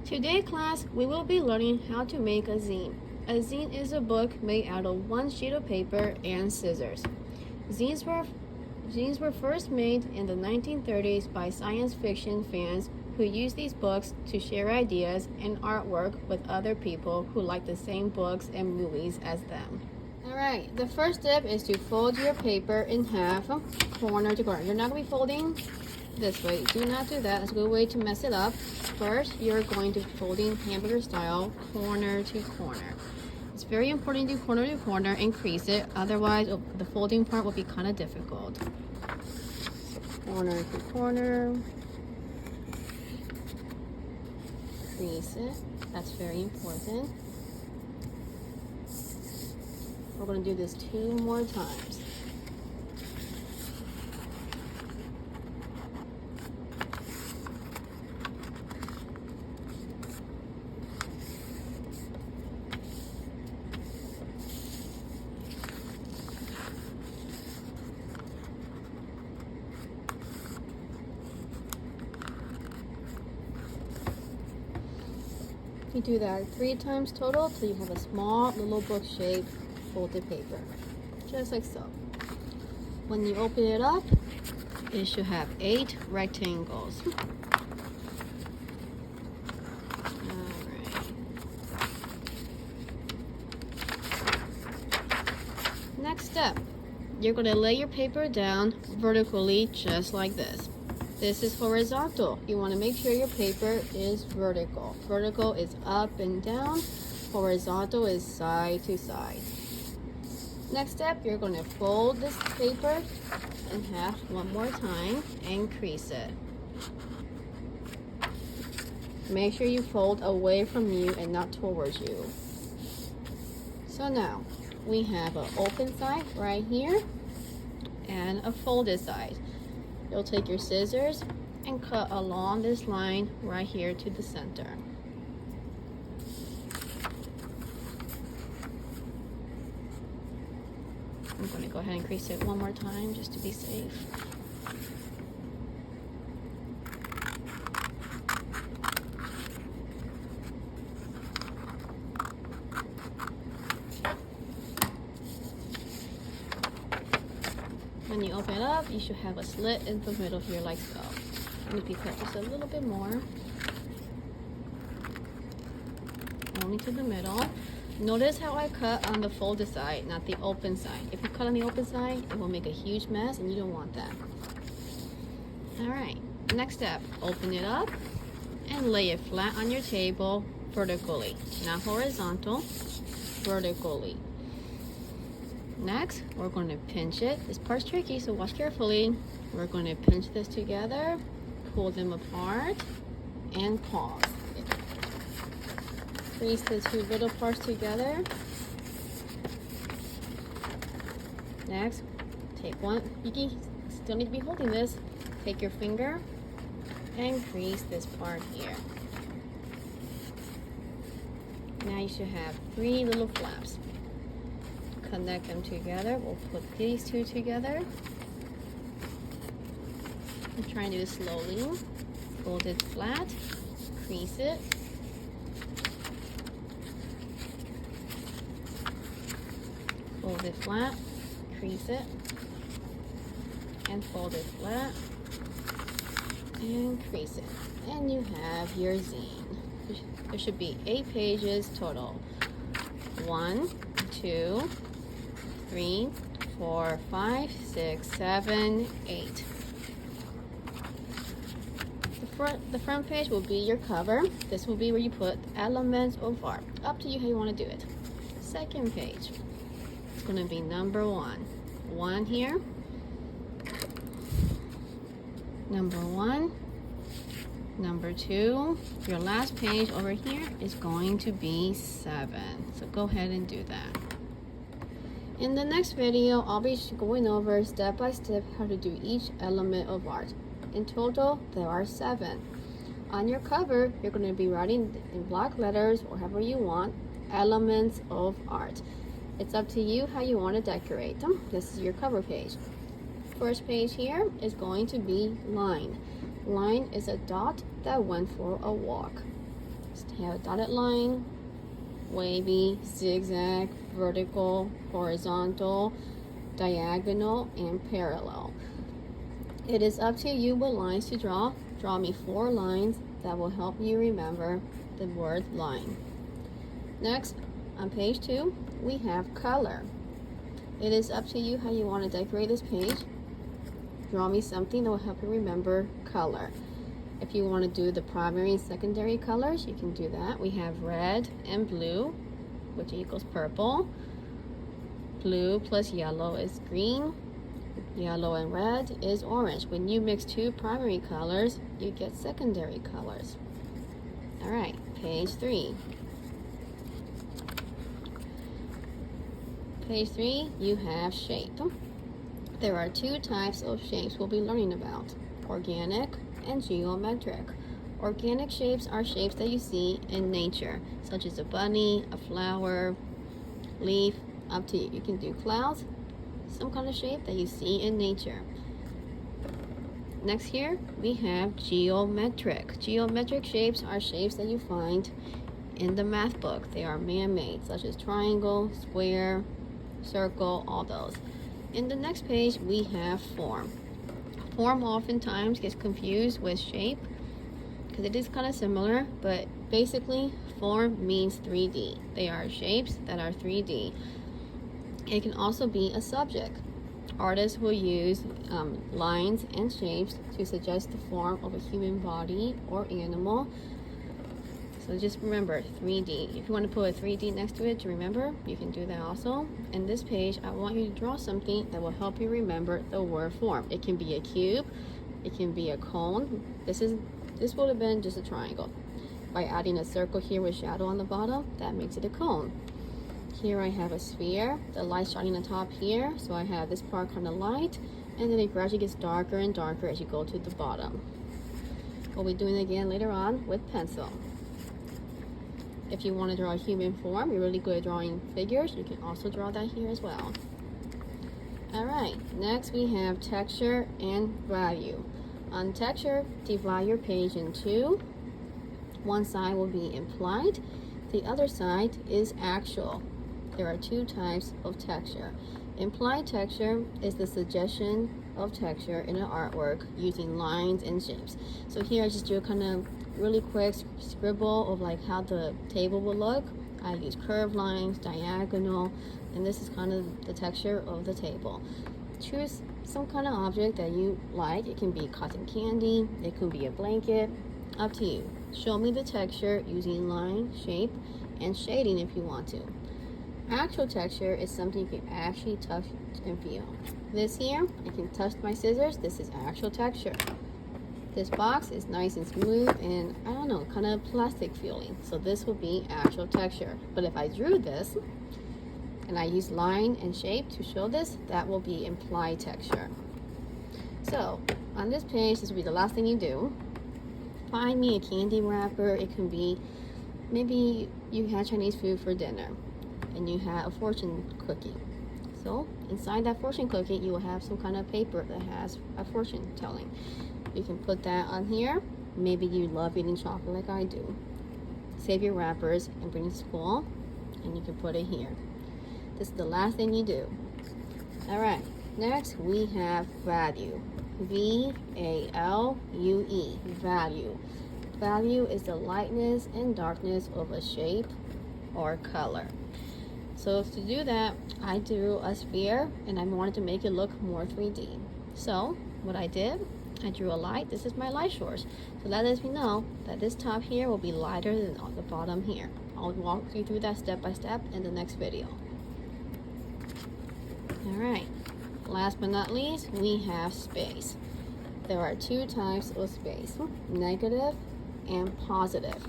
Today class, we will be learning how to make a zine. A zine is a book made out of one sheet of paper and scissors. Zines were first made in the 1930s by science fiction fans who used these books to share ideas and artwork with other people who like the same books and movies as them. Alright, the first step is to fold your paper in half, corner to corner. You're not going to be folding this way. Do not do that. That's a good way to mess it up. First, you're going to folding hamburger style, corner to corner. It's very important to do corner to corner and crease it. Otherwise, the folding part will be kind of difficult. So corner to corner. Crease it. That's very important. We're going to do this 2 more times. You do that 3 times total till you have a small little book shaped folded paper, just like so. When you open it up, it should have 8 rectangles. Alright. Next step, you're going to lay your paper down vertically just like this. This is horizontal. You want to make sure your paper is vertical. Vertical is up and down. Horizontal is side to side. Next step, you're going to fold this paper in half 1 more time and crease it. Make sure you fold away from you and not towards you. So now, we have an open side right here and a folded side. You'll take your scissors and cut along this line right here to the center. I'm going to go ahead and crease it 1 more time just to be safe. When you open it up, you should have a slit in the middle here like so. Maybe cut just a little bit more. Only to the middle. Notice how I cut on the folded side, not the open side. If you cut on the open side, it will make a huge mess and you don't want that. Alright, next step, open it up and lay it flat on your table vertically. Not horizontal, vertically. Next, we're going to pinch it. This part's tricky, so watch carefully. We're going to pinch this together, pull them apart, and pause. Crease the 2 little parts together. Next, take one. You still need to be holding this. Take your finger and crease this part here. Now you should have 3 little flaps. Connect them together. We'll put these 2 together. I'm trying to do this slowly. Fold it flat, crease it. Fold it flat, crease it, and fold it flat, and crease it. And you have your zine. There should be 8 pages total. 1, 2, 3, 4, 5, 6, 7, 8. The front page will be your cover. This will be where you put elements of art. Up to you how you want to do it. Second page, it's going to be number 1. 1 here. Number 1. Number 2. Your last page over here is going to be 7. So go ahead and do that. In the next video, I'll be going over step by step how to do each element of art. In total, there are 7. On your cover, you're going to be writing in block letters or however you want, elements of art. It's up to you how you want to decorate them. This is your cover page. First page here is going to be line. Line is a dot that went for a walk. have a dotted line, wavy, zigzag, vertical, horizontal, diagonal, and parallel. It is up to you what lines to draw. Draw me 4 lines that will help you remember the word line. Next, on page 2, we have color. It is up to you how you want to decorate this page. Draw me something that will help you remember color. If you want to do the primary and secondary colors, you can do that. We have red and blue, which equals purple. Blue plus yellow is green. Yellow and red is orange. When you mix 2 primary colors, you get secondary colors. All right, page 3. Page 3, you have shape. There are 2 types of shapes we'll be learning about: organic and geometric. Organic shapes are shapes that you see in nature, such as a bunny, a flower, leaf. Up to you. You can do clouds, some kind of shape that you see in nature. Next here, we have geometric. Geometric shapes are shapes that you find in the math book. They are man-made, such as triangle, square, circle, all those. In the next page, we have form. Form oftentimes gets confused with shape because it is kind of similar, but basically form means 3D. They are shapes that are 3D. It can also be a subject. Artists will use lines and shapes to suggest the form of a human body or animal. So just remember 3D. If you want to put a 3D next to it to remember, you can do that also. In this page, I want you to draw something that will help you remember the word form. It can be a cube, it can be a cone. This would have been just a triangle. By adding a circle here with shadow on the bottom, that makes it a cone. Here I have a sphere. The light's shining on top here, so I have this part kind of light, and then it gradually gets darker and darker as you go to the bottom. We'll be doing it again later on with pencil. If you want to draw a human form, you're really good at drawing figures, you can also draw that here as well. Alright, next we have texture and value. On texture, divide your page in 2. One side will be implied, the other side is actual. There are 2 types of texture. Implied texture is the suggestion of texture in an artwork using lines and shapes. So here I just do a kind of really quick scribble of like how the table will look. I use curved lines, diagonal, and this is kind of the texture of the table. Choose some kind of object that you like. It can be cotton candy, it could be a blanket, up to you. Show me the texture using line, shape, and shading if you want to. Actual texture is something you can actually touch and feel. This here, I can touch my scissors. This is actual texture. This box is nice and smooth and, I don't know, kind of plastic feeling. So this will be actual texture. But if I drew this and I use line and shape to show this, that will be implied texture. So on this page, this will be the last thing you do. Find me a candy wrapper. It can be, maybe you had Chinese food for dinner and you had a fortune cookie. So inside that fortune cookie, you will have some kind of paper that has a fortune telling. You can put that on here. Maybe you love eating chocolate like I do. Save your wrappers and bring it to school, and you can put it here. This is the last thing you do. All right, next we have value. V-A-L-U-E, value. Value is the lightness and darkness of a shape or color. So to do that, I drew a sphere and I wanted to make it look more 3D. So what I did, I drew a light. This is my light source. So that lets me know that this top here will be lighter than on the bottom here. I'll walk you through that step by step in the next video. Alright, last but not least, we have space. There are 2 types of space, negative and positive.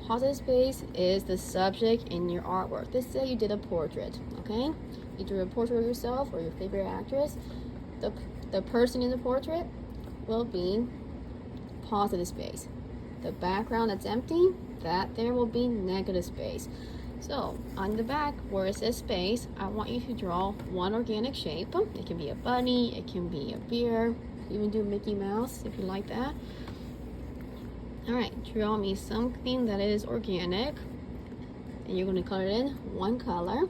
Positive space is the subject in your artwork. Let's say you did a portrait, okay? You drew a portrait of yourself or your favorite actress. The person in the portrait will be positive space. The background that's empty, that there will be negative space. So on the back where it says space, I want you to draw one organic shape. It can be a bunny, it can be a bear, even do Mickey Mouse if you like that. Alright, draw me something that is organic. And you're going to color it in one color.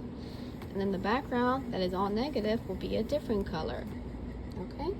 And then the background that is all negative will be a different color. Okay?